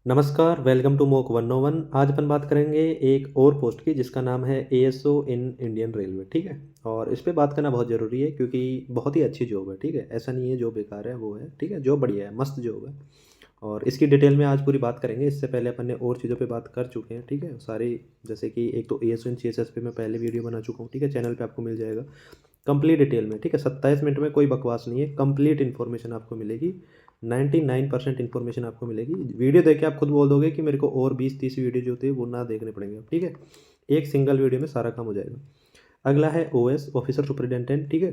नमस्कार, welcome to mock 101। आज अपन बात करेंगे एक और पोस्ट की जिसका नाम है एएसओ इन इंडियन रेलवे, ठीक है? और इस पे बात करना बहुत ज़रूरी है क्योंकि बहुत ही अच्छी जॉब है, ठीक है? ऐसा नहीं है जॉब बेकार है, वो है, ठीक है? जॉब बढ़िया है, मस्त जॉब है। और इसकी डिटेल में आज पूरी बात करेंगे। इससे पहले अपन ने और चीज़ों पे बात कर चुके हैं, ठीक है? सारी जैसे कि एक तो एएसओ इन सीएसएस पे मैं पहले वीडियो बना चुका हूँ, ठीक है? चैनल पे आपको मिल जाएगा कंप्लीट डिटेल में, ठीक है? 27 मिनट में कोई बकवास नहीं है, कंप्लीट इन्फॉर्मेशन आपको मिलेगी। 99% इन्फॉर्मेशन आपको मिलेगी। वीडियो देख के आप खुद बोल दोगे कि मेरे को और 20-30 वीडियो जो होती है वो ना देखने पड़ेंगे, ठीक है? एक सिंगल वीडियो में सारा काम हो जाएगा। अगला है ओएस ऑफिसर सुपरिटेंडेंट, ठीक है?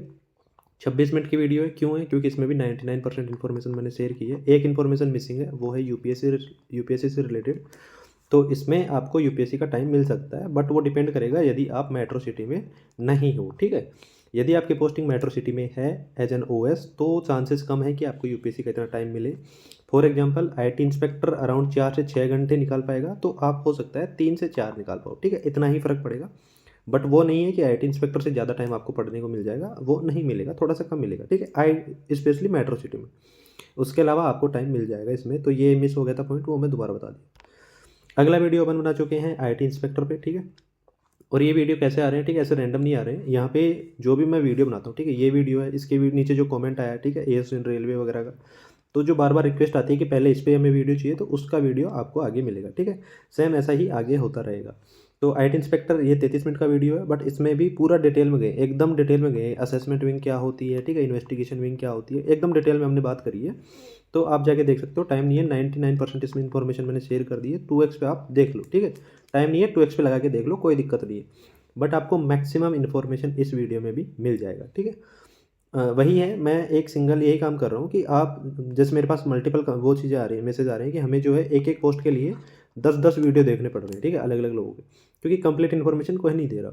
26 मिनट की वीडियो है, क्यों है? क्योंकि इसमें भी 99% इन्फॉर्मेशन मैंने शेयर की है। एक इन्फॉर्मेशन मिसिंग है, वो है यूपीएससी से रिलेटेड। तो इसमें आपको यूपीएससी का टाइम मिल सकता है, बट वो डिपेंड करेगा यदि आप मेट्रो सिटी में नहीं हो, ठीक है? यदि आपकी पोस्टिंग मेट्रो सिटी में है एज एन ओएस, तो चांसेस कम है कि आपको यूपीएससी का इतना टाइम मिले। For example IT inspector around 4 से 6 घंटे निकाल पाएगा, तो आप हो सकता है 3 से 4 निकाल पाओ, ठीक है? इतना ही फर्क पड़ेगा। बट वो नहीं है कि आईटी इंस्पेक्टर से ज़्यादा टाइम आपको पढ़ने को मिल जाएगा, वो नहीं मिलेगा, थोड़ा सा कम मिलेगा, ठीक है? आई स्पेशली मेट्रो सिटी में। उसके अलावा आपको टाइम मिल जाएगा इसमें। तो ये मिस हो गया था पॉइंट, वो मैं दोबारा बता दिया। अगला वीडियो अपन बना चुके हैं आईटी इंस्पेक्टर पे, ठीक है? और ये वीडियो कैसे आ रहे हैं, ठीक है? ऐसे रैंडम नहीं आ रहे हैं। यहाँ पे जो भी मैं वीडियो बनाता हूँ, ठीक है? ये वीडियो है, इसके भी नीचे जो कमेंट आया है, ठीक है? एएस इन रेलवे वगैरह का, तो जो बार बार रिक्वेस्ट आती है कि पहले इस पे हमें वीडियो चाहिए, तो उसका वीडियो आपको आगे मिलेगा, ठीक है? सेम ऐसा ही आगे होता रहेगा। तो आईटी इंस्पेक्टर ये 33 मिनट का वीडियो है, बट इसमें भी पूरा डिटेल में गए, एकदम डिटेल में गए। असेसमेंट विंग क्या होती है, ठीक है? इन्वेस्टिगेशन विंग क्या होती है, एकदम डिटेल में हमने बात करी है। तो आप जाके देख सकते हो। टाइम नहीं है, 99% इसमें इन्फॉर्मेशन मैंने शेयर कर दी है। 2x पे आप देख लो, ठीक है? टाइम नहीं है, 2x पे लगा के देख लो, कोई दिक्कत नहीं है। बट आपको मैक्सिमम इन्फॉर्मेशन इस वीडियो में भी मिल जाएगा, ठीक है? वही है, मैं एक सिंगल यही काम कर रहा हूँ कि आप जैसे मेरे पास मल्टीपल वो चीज़ें आ रही हैं, मैसेज आ रहे हैं कि हमें जो है एक एक पोस्ट के लिए 10-10 वीडियो देखने पड़ रहे हैं, ठीक है? अलग अलग लोगों के, क्योंकि कंप्लीट इन्फॉर्मेशन कोई नहीं दे रहा।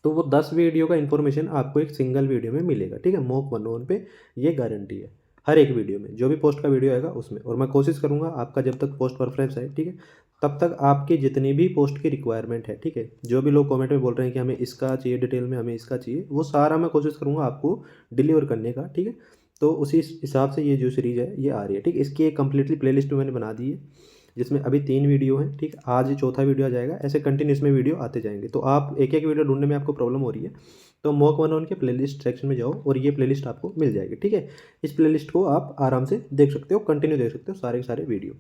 तो वो 10 वीडियो का इन्फॉर्मेशन आपको एक सिंगल वीडियो में मिलेगा, ठीक है? मॉक 101 पे ये गारंटी है। हर एक वीडियो में जो भी पोस्ट का वीडियो आएगा उसमें। और मैं कोशिश करूँगा आपका जब तक पोस्ट प्रेफरेंस है, ठीक है? तब तक आपकी जितनी भी पोस्ट की रिक्वायरमेंट है, ठीक है? जो भी लोग कमेंट में बोल रहे हैं कि हमें इसका चाहिए डिटेल में, हमें इसका चाहिए, वो सारा मैं कोशिश करूँगा आपको डिलीवर करने का, ठीक है? तो उसी हिसाब से ये जो सीरीज़ है ये आ रही है, ठीक है? इसकी एक कंप्लीटली प्लेलिस्ट मैंने बना दी है, जिसमें अभी 3 वीडियो हैं, ठीक है? आज चौथा वीडियो आ जाएगा, ऐसे कंटिन्यूस में वीडियो आते जाएँगे। तो आप एक-एक वीडियो ढूँढने में आपको प्रॉब्लम हो रही है, तो मॉक 101 के प्लेलिस्ट सेक्शन में जाओ और ये प्लेलिस्ट आपको मिल जाएगी, ठीक है? इस प्लेलिस्ट को आप आराम से देख सकते हो, कंटिन्यू देख सकते हो सारे के सारे वीडियो।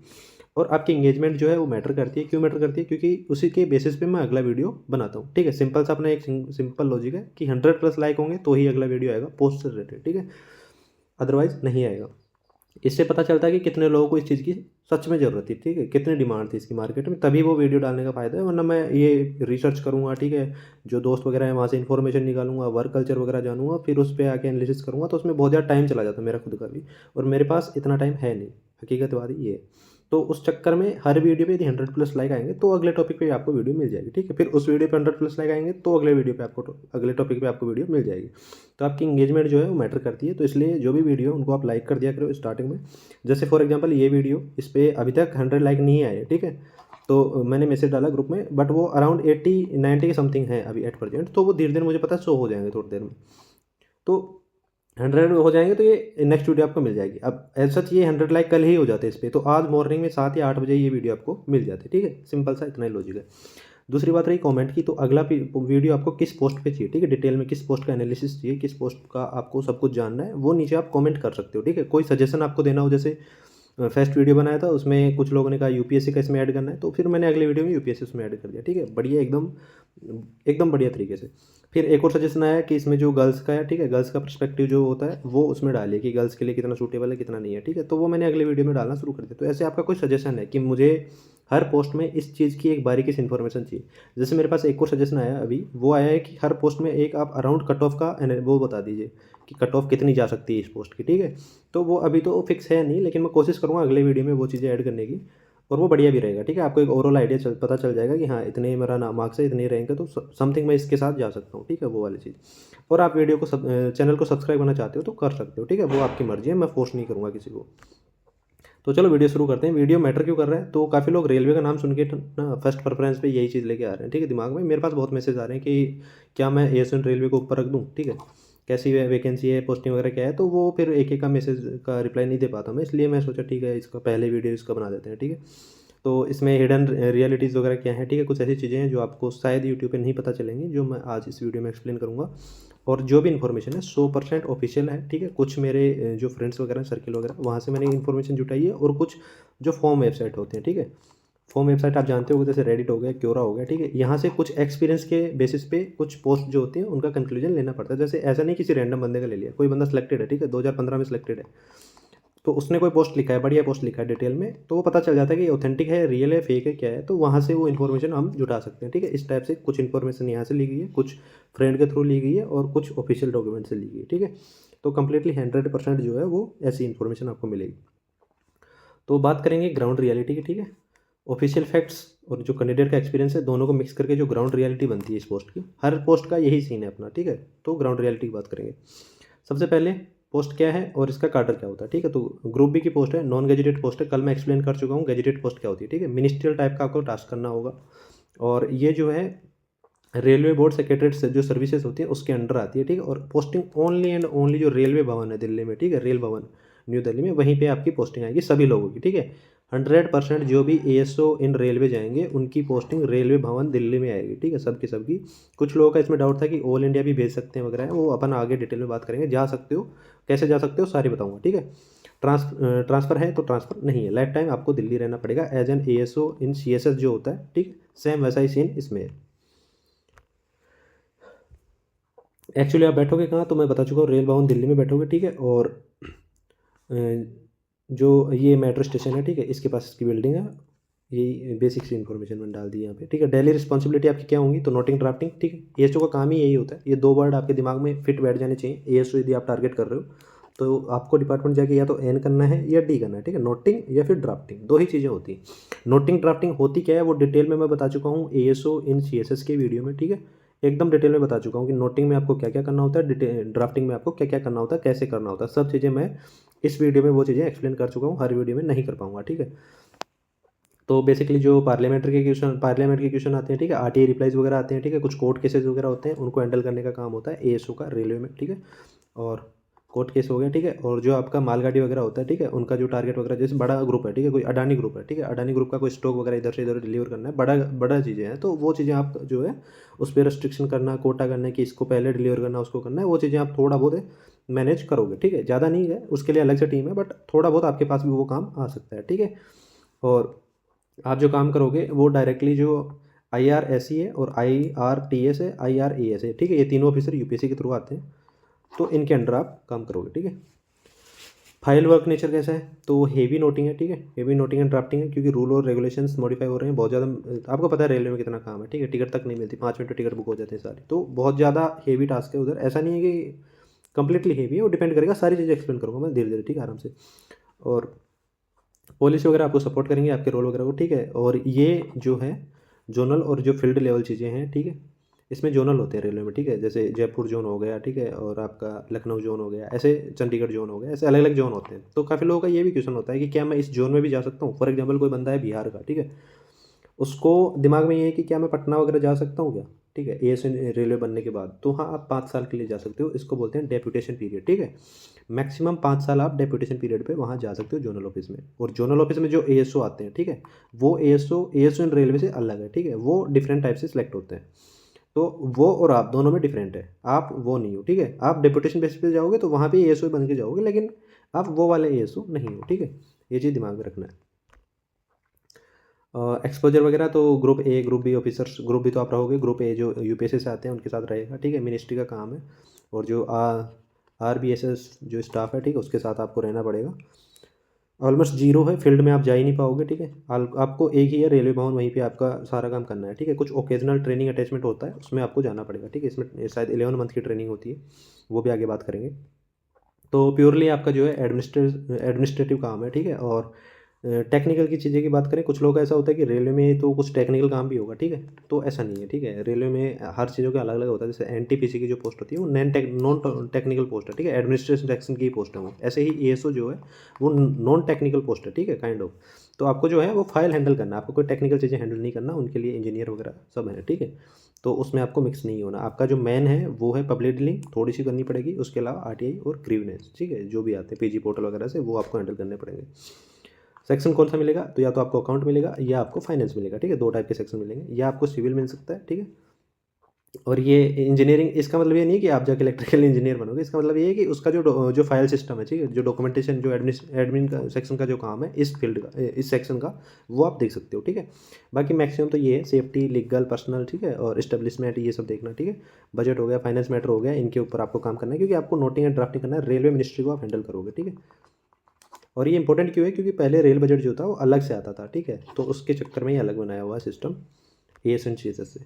और आपकी एंगेजमेंट जो है वो मैटर करती है। क्यों मैटर करती है? क्योंकि उसी के बेसिस पे मैं अगला वीडियो बनाता हूँ, ठीक है? सिंपल सा अपना एक सिंपल लॉजिक है कि 100 प्लस लाइक होंगे तो ही अगला वीडियो आएगा पोस्ट से रिलेटेड, ठीक है? अदरवाइज़ नहीं आएगा। इससे पता चलता है कि कितने लोगों को इस चीज़ की सच में ज़रूरत थी, ठीक है? कितनी डिमांड थी इसकी मार्केट में, तभी वो वीडियो डालने का फ़ायदा है। वरना मैं ये रिसर्च करूँगा, ठीक है? जो दोस्त वगैरह हैं वहाँ से इन्फॉर्मेशन निकालूँगा, वर्क कल्चर वगैरह जानूँगा, फिर उस पे आके एनालिसिस करूँगा, तो उसमें बहुत ज़्यादा टाइम चला जाता है मेरा खुद का भी। और मेरे पास इतना टाइम है नहीं, हकीकत बात ये है। तो उस चक्कर में हर वीडियो पे यदि 100 प्लस लाइक आएँगे तो अगले टॉपिक पे आपको वीडियो मिल जाएगी, ठीक है? फिर उस वीडियो पे 100 प्लस लाइक आएँगे तो अगले वीडियो पे आपको अगले टॉपिक पे आपको वीडियो मिल जाएगी। तो आपकी एंगेजमेंट जो है वो मैटर करती है। तो इसलिए जो भी वीडियो उनको आप लाइक कर दिया करो स्टार्टिंग में। जैसे फॉर एग्जांपल ये वीडियो, इस पे अभी तक 100 लाइक नहीं आए, ठीक है? तो मैंने मैसेज डाला ग्रुप में, बट वो अराउंड 80-90 के समथिंग है अभी एट प्रेजेंट। तो वो धीरे-धीरे मुझे पता है शो हो जाएँगे थोड़ी देर में। तो 100 हो जाएँगे तो ये नेक्स्ट वीडियो आपको मिल जाएगी। अब एज़ सच ये 100 लाइक कल ही हो जाते इस पे, तो आज मॉर्निंग में 7 या 8 बजे ये वीडियो आपको मिल जाती, ठीक है? सिंपल सा इतना ही लॉजिक है। दूसरी बात रही कमेंट की, तो अगला वीडियो आपको किस पोस्ट पे चाहिए, ठीक है? डिटेल में किस पोस्ट का एनालिसिस चाहिए, किस पोस्ट का आपको सब कुछ जानना है, वो नीचे आप कमेंट कर सकते हो, ठीक है? कोई सजेशन आपको देना हो, जैसे फर्स्ट वीडियो बनाया था उसमें कुछ लोगों ने कहा यूपीएससी का इसमें ऐड करना है, तो फिर मैंने अगले वीडियो में यूपीएससी उसमें ऐड कर दिया, ठीक है? बढ़िया, एकदम एकदम बढ़िया तरीके से। फिर एक और सजेशन आया कि इसमें जो गर्ल्स का है, ठीक है? गर्ल्स का पर्सपेक्टिव जो होता है वो उसमें डालिए कि गर्ल्स के लिए कितना सूटेबल है, कितना नहीं है, ठीक है? तो वो मैंने अगले वीडियो में डालना शुरू कर दिया। तो ऐसे आपका कोई सजेशन है कि मुझे हर पोस्ट में इस चीज़ की एक बारीकी से इन्फॉर्मेशन चाहिए। जैसे मेरे पास एक और सजेशन आया अभी, वो आया है कि हर पोस्ट में एक आप अराउंड कट ऑफ का वो बता दीजिए कि कट ऑफ कितनी जा सकती है इस पोस्ट की, ठीक है? तो वो अभी तो फिक्स है नहीं, लेकिन मैं कोशिश करूँगा अगले वीडियो में वो चीज़ें ऐड करने की, और वो बढ़िया भी रहेगा, ठीक है? आपको एक ओवरऑल आइडिया पता चल जाएगा कि हाँ, इतने मेरा ना मार्क्स है, इतने रैंक है, तो समथिंग मैं इसके साथ जा सकता हूँ, ठीक है? वो वाली चीज़। और आप वीडियो को चैनल को सब्सक्राइब करना चाहते हो तो कर सकते हो, ठीक है? वो आपकी मर्ज़ी है, मैं फोर्स नहीं करूँगा किसी को। तो चलो वीडियो शुरू करते हैं। वीडियो मैटर क्यों कर रहा है? तो काफ़ी लोग रेलवे का नाम सुन के ना फर्स्ट प्रेफरेंस पे यही चीज़ लेके आ रहे हैं, ठीक है? दिमाग में मेरे पास बहुत मैसेज आ रहे हैं कि क्या मैं एएसएन रेलवे को ऊपर रख दूँ, ठीक है? कैसी वैकेंसी है, पोस्टिंग वगैरह क्या है? तो वो फिर एक-एक का मैसेज का रिप्लाई नहीं दे पाता मैं, इसलिए मैं सोचा ठीक है इसका पहले वीडियो इसका बना देते हैं, ठीक है? तो इसमें हिडन रियलिटीज़ वगैरह क्या है, ठीक है, कुछ ऐसी चीज़ें हैं जो आपको शायद यूट्यूब पे नहीं पता चलेंगी, जो मैं आज इस वीडियो में एक्सप्लेन करूँगा। और जो भी इन्फॉर्मेशन है 100% ऑफिशियल है, ठीक है। कुछ मेरे जो फ्रेंड्स वगैरह सर्किल वगैरह वहाँ से मैंने इन्फॉर्मेशन जुटाई है, और कुछ जो फॉर्म वेबसाइट होते हैं, ठीक है। फॉर्म वेबसाइट आप जानते हो, जैसे रेडिट हो गया, क्योरा हो गया, ठीक है। यहाँ से कुछ एक्सपीरियंस के बेसिस पे कुछ पोस्ट जो होती हैं उनका कंक्लूजन लेना पड़ता है। जैसे ऐसा नहीं किसी रैंडम बंदे का ले लिया, कोई बंदा सिलेक्टेड है, ठीक है, 2015 में सिलेक्टेड है, तो उसने कोई पोस्ट लिखा है, बढ़िया पोस्ट लिखा है डिटेल में, तो वो पता चल जाता है कि ऑथेंटिक है, रियल है, फेक है, क्या है। तो वहाँ से वो इन्फॉर्मेशन हम जुटा सकते हैं, ठीक है। इस टाइप से कुछ इन्फॉर्मेशन यहाँ से ली गई है, कुछ फ्रेंड के थ्रू ली गई है, और कुछ ऑफिशियल डॉक्यूमेंट से ली गई है, ठीक है। तो कंप्लीटली 100% जो है वो ऐसी इन्फॉर्मेशन आपको मिलेगी। तो बात करेंगे ग्राउंड रियलिटी की, ठीक है। ऑफिशियल फैक्ट्स और जो कैंडिडेट का एक्सपीरियंस है, दोनों को मिक्स करके जो ग्राउंड रियलिटी बनती है इस पोस्ट की, हर पोस्ट का यही सीन है अपना, ठीक है। तो ग्राउंड रियलिटी की बात करेंगे। सबसे पहले पोस्ट क्या है और इसका कार्डर क्या होता है, ठीक है। तो ग्रुप बी की पोस्ट है, नॉन गैजेटेड पोस्ट है, कल मैं एक्सप्लेन कर चुका हूँ गैजेटेड पोस्ट क्या होती है, ठीक है। मिनिस्ट्रियल टाइप का आपको टास्क करना होगा, और ये जो है रेलवे बोर्ड सेक्रेटरीट से जो सर्विसेज होती है उसके अंडर आती है, ठीक है। और पोस्टिंग ओनली एंड ओनली जो रेलवे भवन है दिल्ली में, ठीक है, रेल भवन न्यू दिल्ली में, वहीं पे आपकी पोस्टिंग आएगी सभी लोगों की, ठीक है। 100% जो भी एएसओ इन रेलवे जाएंगे उनकी पोस्टिंग रेलवे भवन दिल्ली में आएगी, ठीक है, सबकी सबकी। कुछ लोगों का इसमें डाउट था कि ऑल इंडिया भी भेज सकते हैं वगैरह है, वो अपन आगे डिटेल में बात करेंगे। जा सकते हो, कैसे जा सकते हो सारी बताऊंगा, ठीक है। ट्रांसफ़र है तो ट्रांसफ़र नहीं है, लाइफ टाइम आपको दिल्ली रहना पड़ेगा as an ASO in CSS जो होता है, ठीक। सेम वैसा ही सीन इसमें है। एक्चुअली आप बैठोगे कहाँ, तो मैं बता चुका हूँ, रेल भवन दिल्ली में बैठोगे, ठीक है। और जो ये मेट्रो स्टेशन है, ठीक है, इसके पास इसकी बिल्डिंग है। यही बेसिक सी इन्फॉर्मेशन मैंने डाल दी यहाँ पे, ठीक है। डेली रिस्पॉन्सिबिलिटी आपकी क्या होंगी, तो नोटिंग ड्राफ्टिंग, ठीक है। एएसओ का काम ही यही होता है, ये दो वर्ड आपके दिमाग में फिट बैठ जाने चाहिए। एएसओ यदि आप टारगेट कर रहे हो तो आपको डिपार्टमेंट जाके या तो एन करना है या डी करना है, ठीक है। नोटिंग या फिर ड्राफ्टिंग, दो ही चीज़ें होती हैं। नोटिंग ड्राफ्टिंग होती क्या है वो डिटेल में मैं बता चुका हूँ एएसओ इन सीएसएस के वीडियो में, ठीक है। एकदम डिटेल में बता चुका हूँ कि नोटिंग में आपको क्या क्या करना होता है, ड्राफ्टिंग में आपको क्या क्या करना होता है, कैसे करना होता है, सब चीज़ें मैं इस वीडियो में वो चीज़ें एक्सप्लेन कर चुका हूँ, हर वीडियो में नहीं कर पाऊंगा, ठीक है। तो बेसिकली जो पार्लियामेंट के क्वेश्चन आते हैं, ठीक है, आरटीआई रिप्लाईज वगैरह आते हैं, ठीक है, कुछ कोर्ट केसेस वगैरह होते हैं, उनको हैंडल करने का काम होता है एएसओ का रेलवे में, ठीक है। और कोर्ट केस हो गया, ठीक है। और जो आपका मालगाड़ी वगैरह होता है, ठीक है, उनका जो टारगेट वगैरह, जैसे बड़ा ग्रुप है, ठीक है, कोई अडानी ग्रुप है, ठीक है, अडानी ग्रुप का कोई स्टॉक वगैरह इधर से इधर डिलीवर करना है, बड़ा बड़ा चीज़ें हैं, तो वो चीज़ें आप जो है उस पर रेस्ट्रिक्शन करना, कोटा करना कि इसको पहले डिलीवर करना, उसको करना है, वो चीज़ें आप थोड़ा बहुत मैनेज करोगे, ठीक है। ज़्यादा नहीं है, उसके लिए अलग से टीम है, बट थोड़ा बहुत आपके पास भी वो काम आ सकता है, ठीक है। और आप जो काम करोगे वो डायरेक्टली जो आईआरएससी है और आईआरटीएस है, आईआरएएस है, ठीक है, ये तीनों ऑफिसर यूपीएससी के थ्रू आते हैं, तो इनके अंडर आप काम करोगे, ठीक है। फाइल वर्क नेचर कैसा है, तो हेवी नोटिंग है, ठीक है, हेवी नोटिंग एंड ड्राफ्टिंग है, क्योंकि रूल और रेगुलेशंस मॉडिफाई हो रहे हैं बहुत ज़्यादा। आपको पता है रेलवे में कितना काम है, ठीक है, टिकट तक नहीं मिलती, 5 मिनट में टिकट बुक हो जाते हैं सारी, तो बहुत ज़्यादा हेवी टास्क है उधर। ऐसा नहीं है कि कंप्लीटली हेवी है, वो डिपेंड करेगा, सारी चीज़ें एक्सप्लेन करूँगा मैं धीरे धीरे, ठीक है, आराम से। और पुलिस वगैरह आपको सपोर्ट करेंगे आपके रोल वगैरह को, ठीक है। और ये जो है जोनल और जो फील्ड लेवल चीज़ें हैं, ठीक है, इसमें जोनल होते हैं रेलवे में, ठीक है, जैसे जयपुर जोन हो गया, ठीक है, और आपका लखनऊ जोन हो गया, ऐसे चंडीगढ़ जोन हो गया, ऐसे अलग अलग जोन होते हैं। तो काफ़ी लोगों का ये भी क्वेश्चन होता है कि क्या मैं इस जोन में भी जा सकता हूँ। फॉर एग्जाम्पल कोई बंदा है बिहार का, ठीक है, उसको दिमाग में ये है कि क्या मैं पटना वगैरह जा सकता हूँ क्या, ठीक है, एएस रेलवे बनने के बाद, तो हाँ आप 5 साल के लिए जा सकते हो, इसको बोलते हैं डेप्यूटेशन पीरियड, ठीक है। मैक्सिमम 5 साल आप डेप्यूटेशन पीरियड पे वहाँ जा सकते हो जोनल ऑफिस में। और जोनल ऑफिस में जो एएसओ आते हैं, ठीक है, वो एएसओ इन रेलवे से अलग है, ठीक है, वो डिफरेंट टाइप से सिलेक्ट होते हैं। तो वो और आप दोनों में डिफरेंट है, आप वो नहीं हो, ठीक है। आप डेप्यूटेशन बेसिस पे जाओगे तो वहाँ भी एएसओ बन के जाओगे, लेकिन आप वो वाले एएसओ नहीं हो, ठीक है, ये चीज़ दिमाग में रखना है। एक्सपोजर वगैरह तो group A group B officers, group B तो आप रहोगे, ग्रुप ए जो यूपीएससी से आते हैं उनके साथ रहेगा, ठीक है, मिनिस्ट्री का काम है। और जो आरबीएसएस जो स्टाफ है, ठीक है, उसके साथ आपको रहना पड़ेगा। ऑलमोस्ट जीरो है, फील्ड में आप जा ही नहीं पाओगे, ठीक है। आपको एक ही है रेलवे भवन, वहीं पे आपका सारा काम करना है, ठीक है। कुछ ओकेजनल ट्रेनिंग अटैचमेंट होता है, उसमें आपको जाना पड़ेगा, ठीक है, इसमें शायद 11 मंथ की ट्रेनिंग होती है, वो भी आगे बात करेंगे। तो प्योरली आपका जो है एडमिनिस्ट्रेटिव काम है, ठीक है। और टेक्निकल की चीज़ें की बात करें, कुछ लोग का ऐसा होता है कि रेलवे में तो कुछ टेक्निकल काम भी होगा, ठीक है, तो ऐसा नहीं है, ठीक है। रेलवे में हर चीज़ों का अलग अलग होता है, जैसे एनटीपीसी की जो पोस्ट होती है वो नॉन टेक्निकल पोस्ट है, ठीक है, एडमिनिस्ट्रेशन सेक्शन की पोस्ट है वो। ऐसे ही एएसओ जो है वो नॉन टेक्निकल पोस्ट है, ठीक है, काइंड ऑफ। तो आपको जो है वो फाइल हैंडल करना है, आपको कोई टेक्निकल चीज़ें हैंडल नहीं करना, उनके लिए इंजीनियर वगैरह सब है, ठीक है। तो उसमें आपको मिक्स नहीं होना, आपका जो मेन है वो है पब्लिक डीलिंग, थोड़ी सी करनी पड़ेगी, उसके अलावा आरटीआई और ग्रीवनेस, ठीक है, जो भी आते हैं पीजी पोर्टल वगैरह से, वो आपको हैंडल करने पड़ेंगे। सेक्शन कौन सा मिलेगा, तो या तो आपको अकाउंट मिलेगा या आपको फाइनेंस मिलेगा, ठीक है, 2 टाइप के सेक्शन मिलेंगे, या आपको सिविल मिल सकता है, ठीक है। और ये इंजीनियरिंग, इसका मतलब ये नहीं है कि आप जाके इलेक्ट्रिकल इंजीनियर बनोगे, इसका मतलब ये है कि उसका जो फाइल सिस्टम है, ठीक है, जो डॉक्यूमेंटेशन, जो एडमिन का सेक्शन का जो काम है इस फील्ड का, इस सेक्शन का, वो आप देख सकते हो, ठीक है। बाकी मैक्सिमम तो ये है सेफ्टी, लीगल, पर्सनल, ठीक है, और इस्टेब्लिशमेंट, ये सब देखना, ठीक है। बजट हो गया, फाइनेंस मैटर हो गया, इनके ऊपर आपको काम करना है, क्योंकि आपको नोटिंग एंड ड्राफ्टिंग करना है, रेलवे मिनिस्ट्री को आप हैंडल करोगे, ठीक है। और ये इंपॉर्टेंट क्यों है, क्योंकि पहले रेल बजट जो था वो अलग से आता था, ठीक है, तो उसके चक्कर में ही अलग बनाया हुआ है सिस्टम AS एंड CSS से।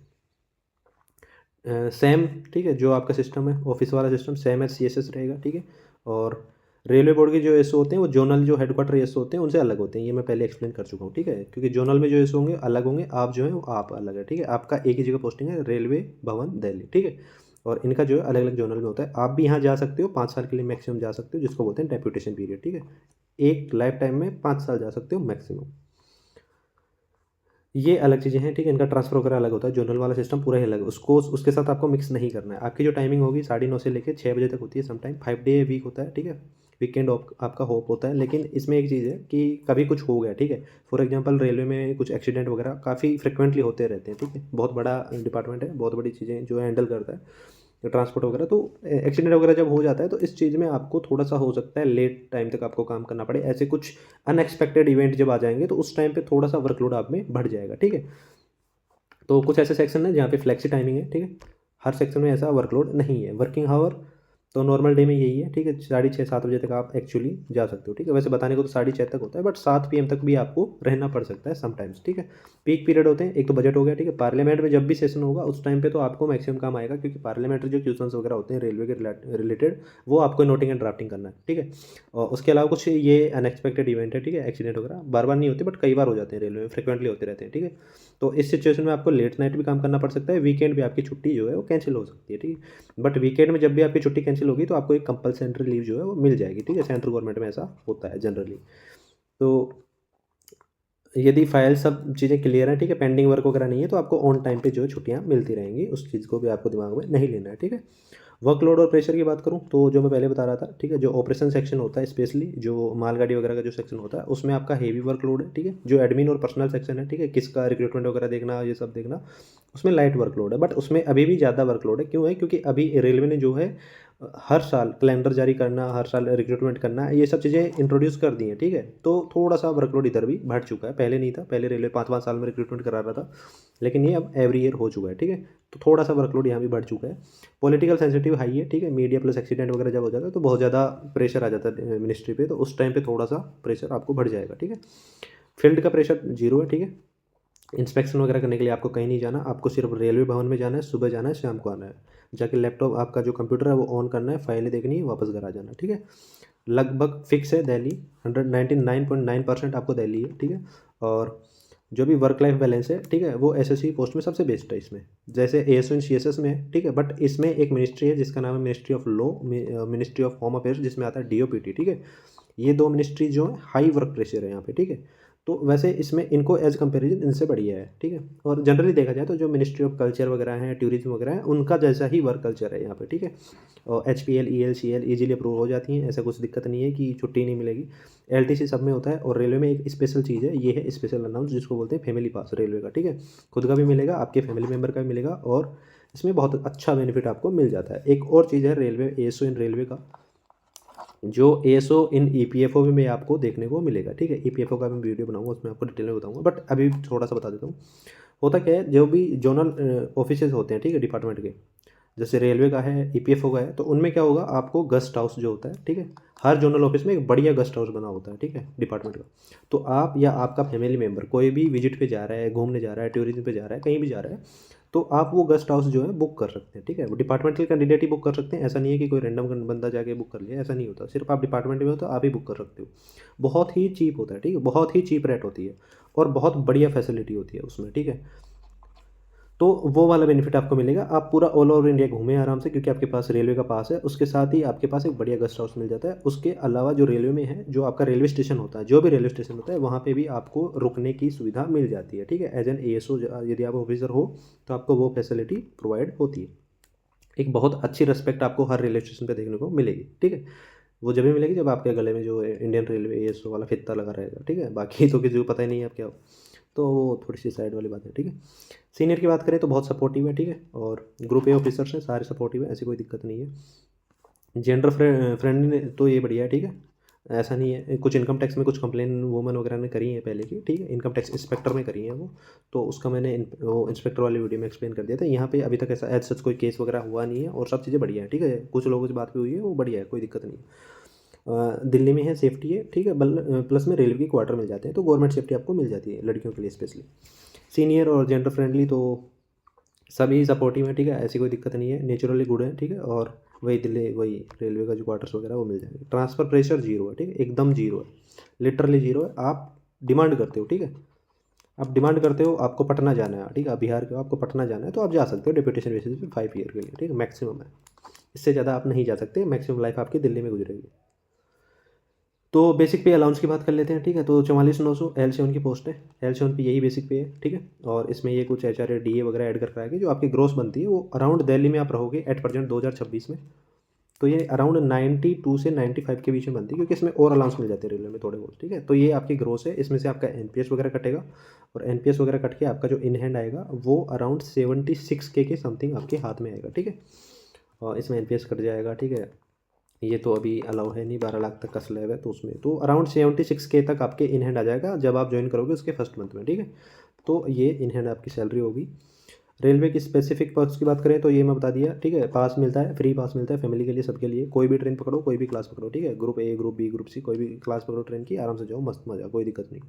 सेम, ठीक है, जो आपका सिस्टम है ऑफिस वाला सिस्टम सेम है, CSS रहेगा, ठीक है। और रेलवे बोर्ड के जो एसओ होते हैं वो जोनल जो हेडक्वार्टर एसओ होते हैं उनसे अलग होते हैं, ये मैं पहले एक्सप्लेन कर चुका हूँ, ठीक है, क्योंकि जोनल में जो एसओ होंगे अलग होंगे, आप जो है वो आप अलग है, ठीक है। आपका एक ही जगह पोस्टिंग है, रेलवे भवन दिल्ली, ठीक है। और इनका जो है अलग अलग जोनल में होता है। आप भी यहाँ जा सकते हो, 5 साल के लिए मैक्सिमम जा सकते हो, जिसको बोलते हैं डेप्यूटेशन पीरियड, ठीक है। एक लाइफ टाइम में 5 साल जा सकते हो मैक्सिमम। ये अलग चीज़ें हैं, ठीक है, इनका ट्रांसफर वगैरह अलग होता है, जोनल वाला सिस्टम पूरा ही अलग है, उसको उसके साथ आपको मिक्स नहीं करना है। आपकी जो टाइमिंग होगी 9:30 से लेकर 6 बजे तक होती है, समटाइम 5 डे वीक होता है, ठीक है। वीकेंड ऑफ आपका होप होता है, लेकिन इसमें एक चीज़ है कि कभी कुछ हो गया, ठीक है, फॉर एग्जांपल रेलवे में कुछ एक्सीडेंट वगैरह काफ़ी फ्रिक्वेंटली होते रहते हैं, ठीक है, बहुत बड़ा डिपार्टमेंट है, बहुत बड़ी चीज़ें जो हैंडल करता है ट्रांसपोर्ट वगैरह, तो एक्सीडेंट वगैरह जब हो जाता है तो इस चीज़ में आपको थोड़ा सा हो सकता है लेट टाइम तक आपको काम करना पड़े, ऐसे कुछ अनएक्सपेक्टेड इवेंट जब आ जाएंगे तो उस टाइम पे थोड़ा सा वर्कलोड आप में बढ़ जाएगा, ठीक है। तो कुछ ऐसे सेक्शन है जहाँ पे फ्लेक्सी टाइमिंग है, ठीक है, हर सेक्शन में ऐसा वर्कलोड नहीं है। वर्किंग आवर तो नॉर्मल डे में यही है, ठीक है, 6:30-7 बजे तक आप एक्चुअली जा सकते हो, ठीक है। वैसे बताने को तो 6:30 तक होता है, बट 7 PM तक भी आपको रहना पड़ सकता है समटाइम्स, ठीक है। पीक पीरियड होते हैं, एक तो बजट हो गया, ठीक है। पार्लियामेंट में जब भी सेशन होगा उस टाइम पे तो आपको मैक्सिमम काम आएगा, क्योंकि पार्लियामेंट्री जो क्वेश्चंस वगैरह होते हैं रेलवे के रिलेटेड, वो आपको नोटिंग एंड ड्राफ्टिंग करना है, ठीक है। और उसके अलावा कुछ ये अनएक्सपेक्टेड इवेंट है, ठीक है, एक्सीडेंट वगैरह बार बार नहीं होते, बट कई बार हो जाते हैं रेलवे में, फ्रिक्वेंटली होते रहते हैं, ठीक है। तो इस सिचुएशन में आपको लेट नाइट भी काम करना पड़ सकता है, वीकेंड भी आपकी छुट्टी जो है वो कैंसिल हो सकती है, ठीक है। बट वीकेंड में जब भी आपकी छुट्टी कैंसिल होगी तो आपको एक कंपलसरी लीव जो है वो मिल जाएगी, ठीक है, सेंट्रल गवर्नमेंट में ऐसा होता है जनरली। तो यदि फाइल सब चीज़ें क्लियर हैं, ठीक है, पेंडिंग वर्क वगैरह नहीं है, तो आपको ऑन टाइम पे जो है छुट्टियाँ मिलती रहेंगी, उस चीज़ को भी आपको दिमाग में नहीं लेना है, ठीक है। वर्कलोड और प्रेशर की बात करूँ तो जो मैं पहले बता रहा था, ठीक है, जो ऑपरेशन सेक्शन होता है, स्पेशली जो मालगाड़ी वगैरह का जो सेक्शन होता है उसमें आपका हेवी वर्कलोड है, ठीक है। जो एडमिन और पर्सनल सेक्शन है, ठीक है, किसका रिक्रूटमेंट वगैरह देखना, ये सब देखना, उसमें लाइट वर्कलोड है, बट उसमें अभी भी ज़्यादा वर्कलोड है। क्यों है, क्योंकि अभी रेलवे ने जो है हर साल कैलेंडर जारी करना, हर साल रिक्रूटमेंट करना, ये सब चीज़ें इंट्रोड्यूस कर दी हैं, ठीक है। तो थोड़ा सा वर्कलोड इधर भी बढ़ चुका है, पहले नहीं था, पहले रेलवे 5-5 साल में रिक्रूटमेंट करा रहा था, लेकिन ये अब एवरी ईयर हो चुका है, ठीक है। तो थोड़ा सा वर्कलोड यहाँ भी बढ़ चुका है। पॉलिटिकल सेंसिटिव हाई है, ठीक है, मीडिया प्लस एक्सीडेंट वगैरह जब हो जाता है तो बहुत ज़्यादा प्रेशर आ जाता है मिनिस्ट्री पे, तो उस टाइम पे थोड़ा सा प्रेशर आपको बढ़ जाएगा, ठीक है। फील्ड का प्रेशर जीरो है, ठीक है। इंस्पेक्शन वगैरह करने के लिए आपको कहीं नहीं जाना, आपको सिर्फ रेलवे भवन में जाना है, सुबह जाना है, शाम को आना है, जाके लैपटॉप आपका जो कंप्यूटर है वो ऑन करना है, फाइलें देखनी है, वापस घर आ जाना, ठीक है। लगभग फिक्स है दिल्ली, 199.9% आपको दिल्ली है, ठीक है। और जो भी वर्क लाइफ बैलेंस है, ठीक है, वो एसएससी पोस्ट में सबसे बेस्ट है इसमें, जैसे एएसओ एंड सीएसएस में है, ठीक है। बट इसमें एक मिनिस्ट्री है जिसका नाम है ministry of law, ministry of home affairs, जिसमें आता है डीओपीटी, ठीक है। ये दो मिनिस्ट्री जो है हाई वर्क प्रेशर है यहाँ पे, ठीक है। तो वैसे इसमें इनको एज कंपेरिजन इनसे बढ़िया है, ठीक है। और जनरली देखा जाए तो जो मिनिस्ट्री ऑफ कल्चर वगैरह है, टूरिज्म वगैरह है, उनका जैसा ही वर्क कल्चर है यहाँ पे, ठीक है। और HPL EL CL easily approve हो जाती हैं, ऐसा कुछ दिक्कत नहीं है कि छुट्टी नहीं मिलेगी। LTC सब में होता है। और रेलवे में एक स्पेशल चीज़ है, ये है स्पेशल अनाउंस, जिसको बोलते हैं फैमिली पास रेलवे का, ठीक है। खुद का भी मिलेगा, आपके फैमिली मेम्बर का भी मिलेगा, और इसमें बहुत अच्छा बेनिफिट आपको मिल जाता है। एक और चीज़ है रेलवे ASO इन रेलवे का, जो ASO इन EPFO में आपको देखने को मिलेगा, ठीक है। EPFO का मैं वीडियो बनाऊंगा, उसमें आपको डिटेल में बताऊंगा, बट अभी थोड़ा सा बता देता हूँ। होता क्या है, जो भी जोनल ऑफिस होते हैं, ठीक है, डिपार्टमेंट के, जैसे रेलवे का है, EPFO का है, तो उनमें क्या होगा, आपको गेस्ट हाउस जो होता है, ठीक है, हर जोनल ऑफिस में एक बढ़िया गेस्ट हाउस बना होता है, ठीक है, डिपार्टमेंट का। तो आप या आपका फैमिली मेम्बर कोई भी विजिट पे जा रहा है, घूमने जा रहा है, टूरिज्म पे जा रहा है, कहीं भी जा रहा है, तो आप वो गेस्ट हाउस जो है बुक कर सकते हैं, ठीक है। वो डिपार्टमेंटल कैंडिडेट ही बुक कर सकते हैं, ऐसा नहीं है कि कोई रैंडम बंदा जाके बुक कर लिया, ऐसा नहीं होता। सिर्फ आप डिपार्टमेंट में हो तो आप ही बुक कर सकते हो। बहुत ही चीप होता है, ठीक है, बहुत ही चीप रेट होती है, और बहुत बढ़िया फैसिलिटी होती है उसमें, ठीक है। तो वो वाला बेनिफिट आपको मिलेगा, आप पूरा ऑल ओवर इंडिया घूमें आराम से, क्योंकि आपके पास रेलवे का पास है, उसके साथ ही आपके पास एक बढ़िया गेस्ट हाउस मिल जाता है। उसके अलावा जो रेलवे में है, जो आपका रेलवे स्टेशन होता है, जो भी रेलवे स्टेशन होता है, वहाँ पे भी आपको रुकने की सुविधा मिल जाती है, ठीक है। एज एन ASO यदि आप ऑफिसर हो तो आपको वो फैसिलिटी प्रोवाइड होती है। एक बहुत अच्छी रिस्पेक्ट आपको हर रेलवे स्टेशन पर देखने को मिलेगी, ठीक है। वो जब भी मिलेगी जब आपके गले में जो इंडियन रेलवे ASO वाला फीता लगा रहेगा, ठीक है। बाकी तो किसी को पता ही नहीं है आप क्या हो, तो वो थोड़ी सी साइड वाली बात है, ठीक है। सीनियर की बात करें तो बहुत सपोर्टिव है, ठीक है, और ग्रुप ए ऑफिसर्स हैं सारे सपोर्टिव है, ऐसी कोई दिक्कत नहीं है। जेंडर फ्रेंडली तो ये बढ़िया है, ठीक है। ऐसा नहीं है, कुछ इनकम टैक्स में कुछ कंप्लेन वुमन वगैरह ने करी है पहले की, ठीक है, इनकम टैक्स इंस्पेक्टर में करी है वो, तो उसका मैंने वो इंस्पेक्टर वाली वीडियो में एक्सप्लेन कर दिया था। यहाँ पे अभी तक ऐसा एज सच कोई केस वगैरह हुआ नहीं है और सब चीज़ें बढ़िया है, ठीक है। कुछ लोगों से बात भी हुई है, वो बढ़िया है, कोई दिक्कत नहीं है। दिल्ली में है, सेफ्टी है, ठीक है, प्लस में रेलवे के क्वार्टर मिल जाते हैं, तो गवर्नमेंट सेफ्टी आपको मिल जाती है लड़कियों के लिए स्पेशली। सीनियर और जेंडर फ्रेंडली तो सभी सपोर्टिव हैं, ठीक है, ऐसी कोई दिक्कत नहीं है, नेचुरली गुड है, ठीक है। और वही दिल्ली वही रेलवे का जो क्वार्टर्स वगैरह वो मिल जाएंगे। ट्रांसफ़र प्रेशर जीरो है, ठीक है, एकदम जीरो है, लिटरली जीरो है। आप डिमांड करते हो, ठीक है, आप डिमांड करते हो, आपको पटना जाना है, ठीक है, आप बिहार के हो, आपको पटना जाना है, तो आप जा सकते हो डिप्यूटेशन बेसिस पे 5 ईयर के लिए, ठीक है, मैक्सिमम है। इससे ज़्यादा आप नहीं जा सकते, मैक्सिमम लाइफ आपकी दिल्ली में गुजरेगी। तो बेसिक पे अलाउंस की बात कर लेते हैं, ठीक है। तो 44,900 L7 की पोस्ट है, L7 पे यही बेसिक पे है, ठीक है। और इसमें ये कुछ HRA DA वगैरह ऐड कर पाएंगे, जो आपकी ग्रोस बनती है वो अराउंड दिल्ली में आप रहोगे एट प्रेजेंट 2026 में, तो ये अराउंड 92 से 95 के बीच में बनती है, क्योंकि इसमें और अलाउंस मिल जाते हैं रेलवे में थोड़े बहुत, ठीक है। तो ये आपकी ग्रोस है, इसमें से आपका NPS वगैरह कटेगा, और NPS वगैरह कट के आपका जो इन हैंड आएगा वो अराउंड 76K के समथिंग आपके हाथ में आएगा, ठीक है। और इसमें NPS कट जाएगा, ठीक है। ये तो अभी अलाउ है नहीं, 12 लाख तक का स्लैब है, तो उसमें तो अराउंड 76K तक आपके इन हैंड आ जाएगा जब आप ज्वाइन करोगे उसके फर्स्ट मंथ में, ठीक है। तो ये इन हैंड आपकी सैलरी होगी। रेलवे की स्पेसिफिक पर्क्स की बात करें तो ये मैं बता दिया, ठीक है। पास मिलता है, फ्री पास मिलता है फैमिली के लिए, सबके लिए, कोई भी ट्रेन पकड़ो, कोई भी क्लास पकड़ो, ठीक है, group A group B group C कोई भी क्लास पकड़ो ट्रेन की, आराम से जाओ, मस्त मजा, कोई दिक्कत नहीं।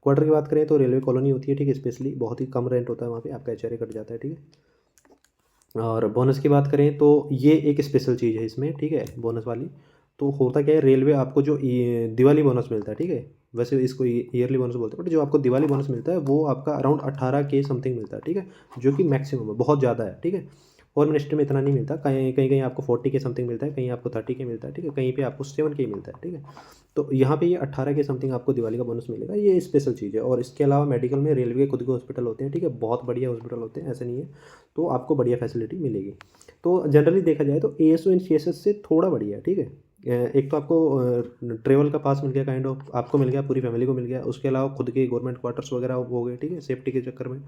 क्वार्टर की बात करें तो रेलवे कॉलोनी होती है, ठीक है, स्पेशली बहुत ही कम रेंट होता है वहाँ पे, आपका HRA कट जाता है, ठीक है। और बोनस की बात करें तो ये एक स्पेशल चीज़ है इसमें, ठीक है, बोनस वाली। तो होता क्या है, रेलवे आपको जो दिवाली बोनस मिलता है, ठीक है, वैसे इसको ईयरली बोनस बोलते हैं, बट जो आपको दिवाली बोनस मिलता है वो आपका अराउंड 18K समथिंग मिलता है, ठीक है, जो कि मैक्सिमम है, बहुत ज़्यादा है, ठीक है। और मिनिस्ट्री में इतना नहीं मिलता, कहीं कहीं कहीं आपको 40K समथिंग मिलता है, कहीं आपको 30K मिलता है, ठीक है, कहीं पे आपको 7K मिलता है, ठीक है। तो यहाँ पे ये 18K समथिंग आपको दिवाली का बोनस मिलेगा, ये स्पेशल चीज़ है। और इसके अलावा मेडिकल में रेलवे के खुद के हॉस्पिटल होते हैं, ठीक है, बहुत बढ़िया हॉस्पिटल होते हैं, ऐसे नहीं है, तो आपको बढ़िया फैसिलिटी मिलेगी। तो जनरली देखा जाए तो ASO इन CSS से थोड़ा बढ़िया है, ठीक है। एक तो आपको ट्रेवल का पास मिल गया, काइंड ऑफ आपको मिल गया, पूरी फैमिली को मिल गया, उसके अलावा खुद के गवर्नमेंट क्वार्टर्स वगैरह हो गए, ठीक है, सेफ्टी के चक्कर में।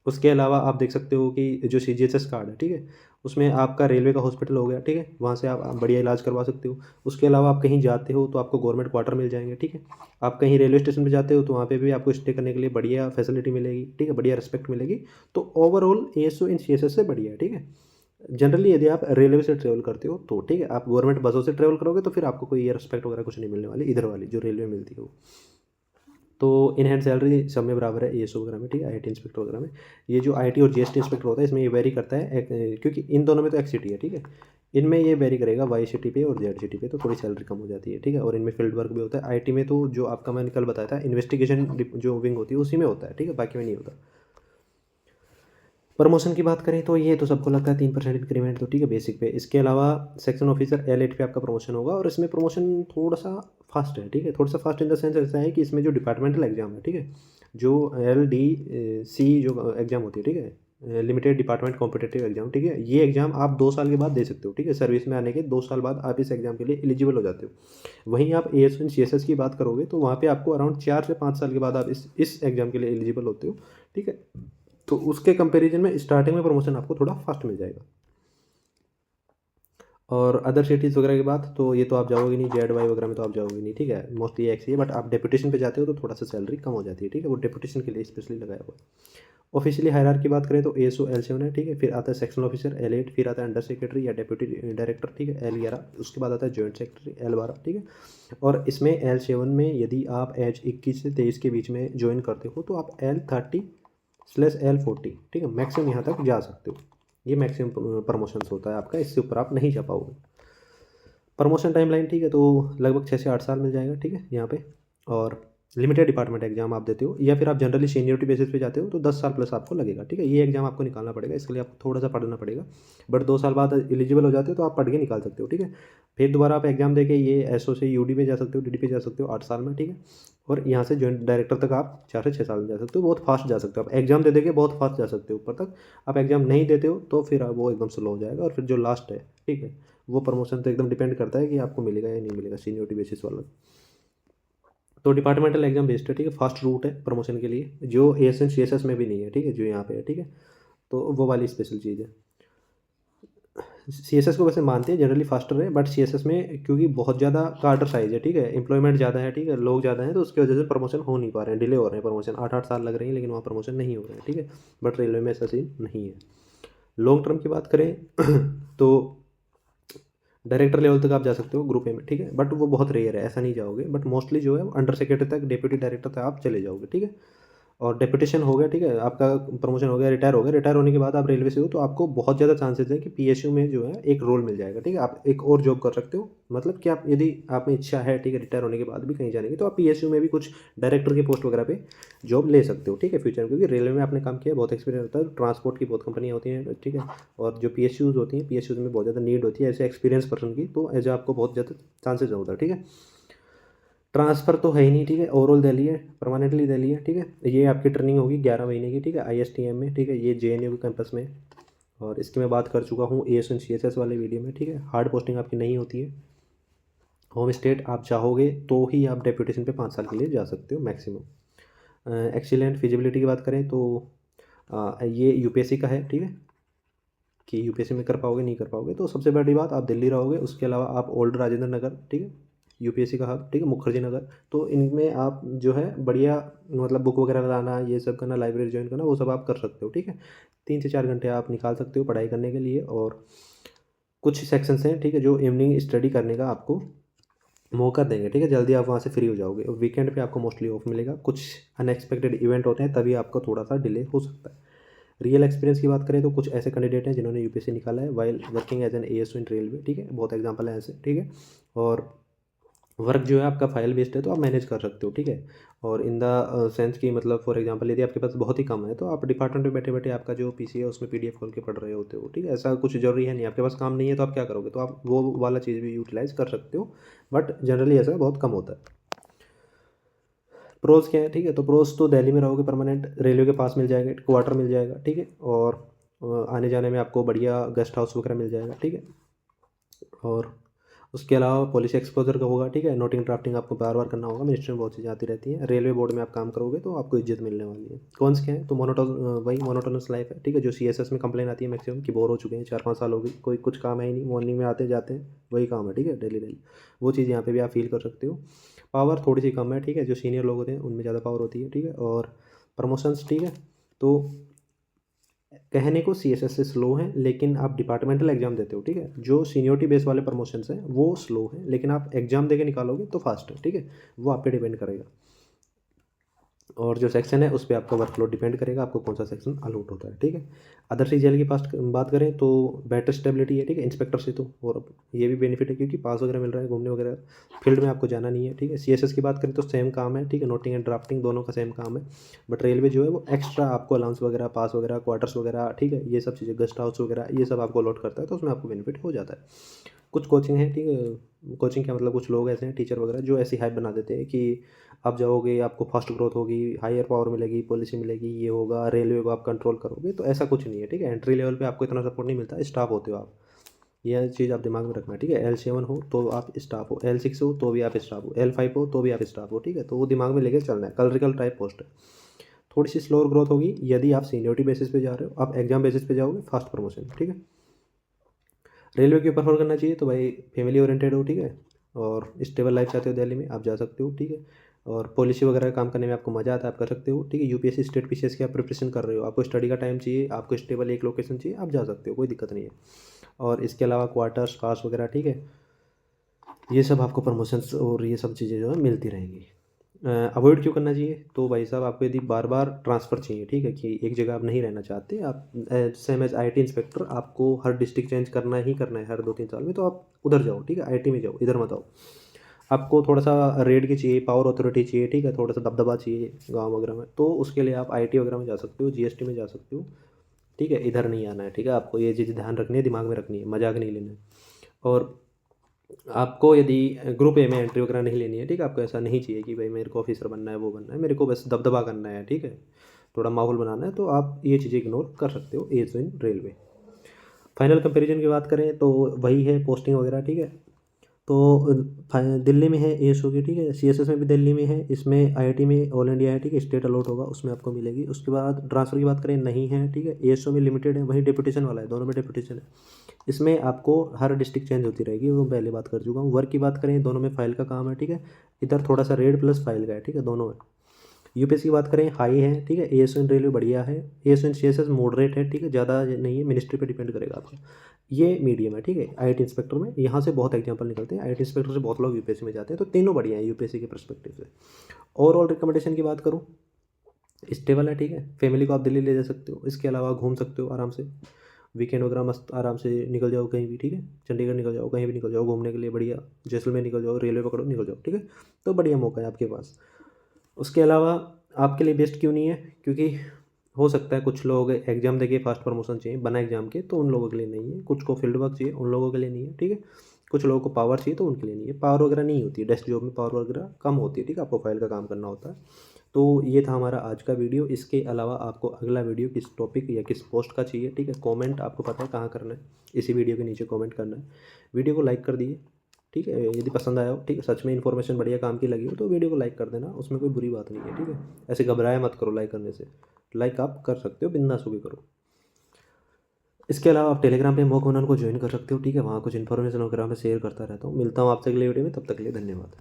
उसके अलावा आप देख सकते हो कि जो CGHS कार्ड है, ठीक है, उसमें आपका रेलवे का हॉस्पिटल हो गया, ठीक है, वहाँ से आप बढ़िया इलाज करवा सकते हो। उसके अलावा आप कहीं जाते हो तो आपको गवर्नमेंट क्वार्टर मिल जाएंगे, ठीक है। आप कहीं रेलवे स्टेशन पर जाते हो तो वहाँ पे भी आपको स्टे करने के लिए बढ़िया फैसिलिटी मिलेगी, ठीक है, बढ़िया रिस्पेक्ट मिलेगी। तो ओवरऑल ASO इन CSS से बढ़िया है, ठीक है। जनरली यदि आप रेलवे से ट्रेवल करते हो तो ठीक है, आप गवर्नमेंट बसों से ट्रेवल करोगे तो फिर आपको कोई ये रिस्पेक्ट वगैरह कुछ नहीं मिलने वाली, इधर वाली जो रेलवे मिलती है वो। तो इन हैंड सैलरी सब में बराबर है ASO वगैरह में, ठीक है, IT इंस्पेक्टर वगैरह में। ये जो IT और GST इंस्पेक्टर होता है इसमें ये वेरी करता है, क्योंकि इन दोनों में तो XCT है, ठीक है, इनमें ये वेरी करेगा YCT पे और ZCT पे, तो थोड़ी सैलरी कम हो जाती है, ठीक है। और इनमें फील्ड वर्क भी होता है। IT में तो जो आपका मैंने कल बताया था इन्वेस्टिगेशन जो विंग होती है उसी में होता है, ठीक है, बाकी में नहीं होता। प्रमोशन की बात करें तो ये तो सबको लगता है 3% इंक्रीमेंट, तो ठीक है, बेसिक पे। इसके अलावा सेक्शन ऑफिसर L8 पे आपका प्रमोशन होगा, और इसमें प्रमोशन थोड़ा सा फास्ट है, ठीक है, थोड़ा सा फास्ट इन द सेंस ऐसा है कि इसमें जो डिपार्टमेंटल एग्जाम है, ठीक है, जो LDC जो एग्ज़ाम होती है, ठीक है, लिमिटेड डिपार्टमेंट कॉम्पिटेटिव एग्जाम, ठीक है, ये एग्जाम आप 2 साल के बाद दे सकते हो, ठीक है, सर्विस में आने के 2 साल बाद आप इस एग्जाम के लिए एलिजिबल हो जाते हो। वहीं आप ASO एंड CSS की बात करोगे तो वहाँ पे आपको अराउंड 4 से 5 साल के बाद आप इस एग्जाम के लिए एलिजिबल होते हो, ठीक है। तो उसके कंपैरिजन में स्टार्टिंग में प्रमोशन आपको थोड़ा फास्ट मिल जाएगा। और अदर सिटीज़ वगैरह की बात तो ये तो आप जाओगे नहीं, ZY वगैरह में तो आप जाओगे नहीं, ठीक है, मोस्टली एक ही है, बट आप डेपुटेशन पे जाते हो तो थोड़ा सा सैलरी कम हो जाती है, ठीक है, वो डेपुटेशन के लिए स्पेशली लगाया हुआ है। ऑफिशियली हायरार्की की बात करें तो ASO L7 है, ठीक है, फिर आता है सेक्शनल ऑफिसर L8, फिर आता है अंडर सेक्रेटरी या डेप्यूटी डायरेक्टर, ठीक है, L11, उसके बाद आता है जॉइंट सेक्रेटरी L12, ठीक है। और इसमें L7 में यदि आप एज 21 से 23 के बीच में ज्वाइन करते हो तो आप L30/L40, ठीक है, मैक्सिमम यहाँ तक जा सकते हो। ये मैक्सिमम प्रमोशंस होता है आपका, इससे ऊपर आप नहीं जा पाओगे। प्रमोशन टाइमलाइन, ठीक है, तो लगभग 6 से 8 साल मिल जाएगा, ठीक है, यहाँ पे। और लिमिटेड डिपार्टमेंट एग्जाम आप देते हो या फिर आप जनरली सीनियरिटी बेसिस पे जाते हो तो 10 साल प्लस आपको लगेगा, ठीक है। ये एग्जाम आपको निकालना पड़ेगा, इसके लिए आपको थोड़ा सा पढ़ना पड़ेगा, बट 2 साल बाद एलिजिबल हो जाते हो तो आप पढ़ के निकाल सकते हो, ठीक है। फिर दोबारा आप एग्जाम देके ये SO से UD पे जा सकते हो, DD पे जा सकते हो 8 साल में, ठीक है। और यहाँ से जॉइंट डायरेक्टर तक आप 4 से 6 साल में जा सकते हो, बहुत फास्ट जा सकते हो आप, एग्जाम दे देके बहुत फास्ट जा सकते हो ऊपर तक। आप एग्जाम नहीं देते हो तो फिर वो एकदम स्लो हो जाएगा, और फिर जो लास्ट है, ठीक है, वो प्रमोशन तो एकदम डिपेंड करता है कि आपको मिलेगा या नहीं मिलेगा, सीनियरिटी बेसिस वाला। तो डिपार्टमेंटल एग्जाम बेस्ड है, ठीक है, फास्ट रूट है प्रमोशन के लिए, जो AS एंड CSS में भी नहीं है, ठीक है, जो यहाँ पे है, ठीक है। तो वो वाली स्पेशल चीज़ है। CSS को वैसे मानते हैं जनरली फास्टर है, बट CSS में क्योंकि बहुत ज़्यादा कार्डर साइज है, ठीक है, एम्प्लॉयमेंट ज़्यादा है, ठीक है, लोग ज़्यादा हैं, तो उसकी वजह से प्रमोशन हो नहीं पा रहे हैं, डिले हो रहे हैं प्रमोशन, 8-8 साल लग रहे हैं, लेकिन वहाँ प्रमोशन नहीं हो रहे हैं, ठीक है। बट रेलवे में ऐसा सीन नहीं है। लॉन्ग टर्म की बात करें तो डायरेक्टर लेवल तक आप जा सकते हो ग्रुप ए में, ठीक है, बट वो बहुत रेयर है, ऐसा नहीं जाओगे, बट मोस्टली जो है अंडर सेक्रेटरी तक, डेप्यूटी डायरेक्टर तक आप चले जाओगे, ठीक है। और डेपुटेशन हो गया, ठीक है, आपका प्रमोशन हो गया, रिटायर हो गया, रिटायर होने के बाद आप रेलवे से हो तो आपको बहुत ज़्यादा चांसेस है कि PSU में जो है एक रोल मिल जाएगा, ठीक है, आप एक और जॉब कर सकते हो। मतलब कि आप यदि आप में इच्छा है, ठीक है, रिटायर होने के बाद भी कहीं जाने की, तो आप PSU में भी कुछ डायरेक्टर की पोस्ट वगैरह पे जॉब ले सकते हो, ठीक है, फ्यूचर में, क्योंकि रेलवे में आपने काम किया, बहुत एक्सपीरियंस होता है, ट्रांसपोर्ट की बहुत कंपनियाँ होती हैं, ठीक है, और जो PSUs होती हैं, PSUs में बहुत ज़्यादा नीड होती है ऐसे एक्सपीरियंस पर्सन की, तो एज आपको बहुत ज़्यादा चांसेस होता है, ठीक है। ट्रांसफ़र तो है ही नहीं, ठीक है, ओवरऑल दिल्ली है, परमानेंटली दिल्ली है, ठीक है। ये आपकी ट्रेनिंग होगी 11 महीने की, ठीक है, ISTM में, ठीक है, ये JNU के कैंपस में। और इसकी मैं बात कर चुका हूँ AS एंड CSS वाले वीडियो में, ठीक है। हार्ड पोस्टिंग आपकी नहीं होती है, होम स्टेट आप चाहोगे तो ही आप डेप्यूटेशन पे 5 साल के लिए जा सकते हो मैक्सिमम। एक्सीलेंट फिजिबिलिटी की बात करें तो ये UPSC का है, ठीक है, कि UPSC में कर पाओगे नहीं कर पाओगे, तो सबसे बड़ी बात आप दिल्ली रहोगे, उसके अलावा आप ओल्ड राजेंद्र नगर, ठीक है, UPSC का हब, ठीक है, मुखर्जी नगर, तो इनमें आप जो है बढ़िया मतलब बुक वगैरह लाना, ये सब करना, लाइब्रेरी ज्वाइन करना, वो सब आप कर सकते हो, ठीक है। 3 से 4 घंटे आप निकाल सकते हो पढ़ाई करने के लिए। और कुछ सेक्शंस हैं, ठीक है, जो इवनिंग स्टडी करने का आपको मौका देंगे, ठीक है, जल्दी आप वहाँ से फ्री हो जाओगे। वीकेंड पे आपको मोस्टली ऑफ मिलेगा, कुछ अनएक्सपेक्टेड इवेंट होते हैं तभी आपका थोड़ा सा डिले हो सकता है। रियल एक्सपीरियंस की बात करें तो कुछ ऐसे कैंडिडेट हैं जिन्होंने UPSC निकाला है while working as an ASO in railway, ठीक है, बहुत एग्जांपल है ऐसे, ठीक है। और वर्क जो है आपका फाइल बेस्ड है तो आप मैनेज कर सकते हो, ठीक है। और इन द सेंस की मतलब फॉर एग्जांपल यदि आपके पास बहुत ही कम है तो आप डिपार्टमेंट में बैठे बैठे आपका जो PC है उसमें PDF खोल के पढ़ रहे होते हो, ठीक है। ऐसा कुछ जरूरी है नहीं, आपके पास काम नहीं है तो आप क्या करोगे, तो आप वो वाला चीज़ भी यूटिलाइज कर सकते हो, बट जनरली ऐसा बहुत कम होता है। प्रोज क्या है, ठीक है, तो प्रोज तो दिल्ली में रहोगे परमानेंट, रेलवे के पास मिल जाएगा, क्वार्टर मिल जाएगा, ठीक है, और आने जाने में आपको बढ़िया गेस्ट हाउस वगैरह मिल जाएगा, ठीक है। और उसके अलावा पॉलिसी एक्सपोजर का होगा, ठीक है, नोटिंग ड्राफ्टिंग आपको बार बार करना होगा, मिनिस्ट्री में बहुत चीज़ें आती रहती हैं, रेलवे बोर्ड में आप काम करोगे तो आपको इज्जत मिलने वाली है। कौन क्या है, तो वही मोनोटोनस लाइफ है, ठीक है, जो CSS में कंप्लेन आती है मैक्सिमम कि बोर हो चुके हैं, 4-5 साल हो गई, कोई कुछ काम है ही नहीं, मॉर्निंग में आते जाते हैं, वही काम है, ठीक है, डेली डेली, वो चीज़ यहाँ पे भी आप फील कर सकते हो। पावर थोड़ी सी कम है, ठीक है, जो सीनियर लोग होते हैं उनमें ज़्यादा पावर होती है, ठीक है। और प्रमोशंस, ठीक है, तो कहने को CSS से स्लो है, लेकिन आप डिपार्टमेंटल एग्जाम देते हो, ठीक है, जो सीनियोरिटी बेस वाले प्रमोशंस हैं वो स्लो है, लेकिन आप एग्जाम दे के निकालोगे तो फास्ट है, ठीक है, वो आप पे डिपेंड करेगा। और जो सेक्शन है उस पर आपका वर्कलोड डिपेंड करेगा, आपको कौन सा सेक्शन अलॉट होता है, ठीक है। अदर CGL की पास बात करें तो बेटर स्टेबिलिटी है, ठीक है, इंस्पेक्टर से तो, और ये भी बेनिफिट है क्योंकि पास वगैरह मिल रहा है, घूमने वगैरह फील्ड में आपको जाना नहीं है, ठीक है। CSS की बात करें तो सेम काम है, ठीक है, नोटिंग एंड ड्राफ्टिंग दोनों का सेम काम है, बट रेलवे जो है वो एक्स्ट्रा आपको अलाउंस वगैरह, पास वगैरह, क्वार्टर्स वगैरह, ठीक है, ये सब चीज़ें, गेस्ट हाउस वगैरह, ये सब आपको अलॉट करता है, तो उसमें आपको बेनिफिट हो जाता है। कुछ कोचिंग है, ठीक है, कोचिंग क्या मतलब, कुछ लोग ऐसे हैं टीचर वगैरह जो ऐसी हाइप बना देते हैं कि आप जाओगे आपको फास्ट ग्रोथ होगी, हायर पावर मिलेगी, पॉलिसी मिलेगी, ये होगा, रेलवे को आप कंट्रोल करोगे, तो ऐसा कुछ नहीं है, ठीक है। एंट्री लेवल पे आपको इतना सपोर्ट नहीं मिलता, स्टाफ होते हो आप, यह चीज़ आप दिमाग में रखना है, ठीक है। L7 हो तो आप स्टाफ हो, L6 हो तो भी आप स्टाफ हो, L5 हो तो भी आप स्टाफ हो, ठीक है, तो वो दिमाग में लेके चलना है, कलरिकल टाइप पोस्ट है। थोड़ी सी स्लोअर ग्रोथ होगी यदि आप सीनियोरिटी बेसिस पे जा रहे हो, आप एग्जाम बेसिस पे जाओगे, फास्ट प्रमोशन, ठीक है। रेलवे के प्रेफर करना चाहिए तो भाई फैमिली ओरिएंटेड हो, ठीक है, और स्टेबल लाइफ चाहते हो दिल्ली में, आप जा सकते हो, ठीक है। और पॉलिसी वगैरह काम करने में आपको मज़ा आता है, आप कर सकते हो, ठीक है। UPSC स्टेट PCS की आप प्रिपरेशन कर रहे हो, आपको स्टडी का टाइम चाहिए, आपको स्टेबल एक लोकेशन चाहिए, आप जा सकते हो, कोई दिक्कत नहीं है। और इसके अलावा क्वार्टर्स पास वगैरह, ठीक है, ये सब आपको प्रमोशंस और ये सब चीज़ें जो है मिलती रहेंगी। अवॉइड क्यों करना चाहिए, तो भाई साहब आपको यदि बार बार ट्रांसफ़र चाहिए, ठीक है, कि एक जगह आप नहीं रहना चाहते, आप सेम एज IT इंस्पेक्टर आपको हर डिस्ट्रिक्ट चेंज करना ही करना है हर 2-3 साल में, तो आप उधर जाओ, ठीक है, IT में जाओ, इधर मत आओ। आपको थोड़ा सा रेड की चाहिए, पावर अथॉरिटी चाहिए, ठीक है, थोड़ा सा दबदबा चाहिए गाँव वगैरह में, तो उसके लिए आप IT वगैरह में जा सकते हो, GST में जा सकते हो, ठीक है, इधर नहीं आना है, ठीक है, आपको ये चीज़ ध्यान रखनी है, दिमाग में रखनी है, मजाक नहीं लेना है। और आपको यदि ग्रुप ए में एंट्री वगैरह नहीं लेनी है, ठीक है, आपको ऐसा नहीं चाहिए कि भाई मेरे को ऑफिसर बनना है, वो बनना है, मेरे को बस दबदबा करना है, ठीक है, थोड़ा माहौल बनाना है, तो आप ये चीज़ें इग्नोर कर सकते हो as in railway. Final comparison की बात करें तो वही है पोस्टिंग वगैरह, ठीक है। तो दिल्ली में है एएसओ की, ठीक है। सीएसएस में भी दिल्ली में है, इसमें आईआईटी में ऑल इंडिया है, ठीक है, स्टेट अलॉट होगा उसमें आपको मिलेगी। उसके बाद ट्रांसफ़र की बात करें नहीं है, ठीक है। एएसओ में लिमिटेड है, वहीं डेपुटेशन वाला है, दोनों में डेपुटेशन है। इसमें आपको हर डिस्ट्रिक्ट चेंज होती रहेगी, वो पहले बात कर चुका हूँ। वर्क की बात करें, दोनों में फाइल का काम है, ठीक है। इधर थोड़ा सा रेड प्लस फाइल का है, ठीक है, दोनों में। यूपीएससी की बात करें हाई है, ठीक है। एएसओ इन रेलवे बढ़िया है। एएसओ इन सीएसएस मॉडरेट है, ठीक है, ज़्यादा नहीं है, मिनिस्ट्री पे डिपेंड करेगा आपका। ये मीडियम है, ठीक है। आईआईटी इंस्पेक्टर में यहाँ से बहुत एग्जांपल निकलते हैं, आईआईटी इंस्पेक्टर से बहुत लोग यूपीएससी में जाते हैं, तो तीनों बढ़िया है यूपीएससी के पर्सपेक्टिव से। ओवरऑल रिकमेंडेशन की बात करूँ, स्टेबल है, ठीक है। फैमिली को आप दिल्ली ले जा सकते हो, इसके अलावा घूम सकते हो आराम से, वीकेंड वगैरह मस्त आराम से निकल जाओ कहीं भी, ठीक है। चंडीगढ़ निकल जाओ, कहीं भी निकल जाओ घूमने के लिए, बढ़िया। जैसलमेर निकल जाओ, रेलवे पकड़ो, निकल जाओ, ठीक है। तो बढ़िया मौका है आपके पास। उसके अलावा आपके लिए बेस्ट क्यों नहीं है, क्योंकि हो सकता है कुछ लोग एग्ज़ाम देके फास्ट प्रमोशन चाहिए बना एग्ज़ाम के, तो उन लोगों के लिए नहीं है। कुछ को फील्ड वर्क चाहिए, उन लोगों के लिए नहीं है, ठीक है। कुछ लोगों को पावर चाहिए, तो उनके लिए नहीं है। पावर वगैरह नहीं होती है, डेस्क जॉब में पावर वगैरह कम होती है, ठीक है। आपको फाइल का काम करना होता है। तो ये था हमारा आज का वीडियो। इसके अलावा आपको अगला वीडियो किस टॉपिक या किस पोस्ट का चाहिए, ठीक है, कमेंट आपको पता है कहाँ करना है, इसी वीडियो के नीचे कमेंट करना है। वीडियो को लाइक कर दिए, ठीक है, यदि पसंद आया हो, ठीक है, सच में इन्फॉर्मेशन बढ़िया काम की लगी हो तो वीडियो को लाइक कर देना, उसमें कोई बुरी बात नहीं है, ठीक है। ऐसे घबराया मत करो लाइक करने से, लाइक आप कर सकते हो, बिंदास होके करो। इसके अलावा आप टेलीग्राम पे मॉक वनन को ज्वाइन कर सकते हो, ठीक है। वहाँ कुछ इन्फॉर्मेशन वगैरह मैं शेयर करता रहता हूँ। मिलता हूँ आपसे अगले वीडियो में, तब तक के लिए धन्यवाद।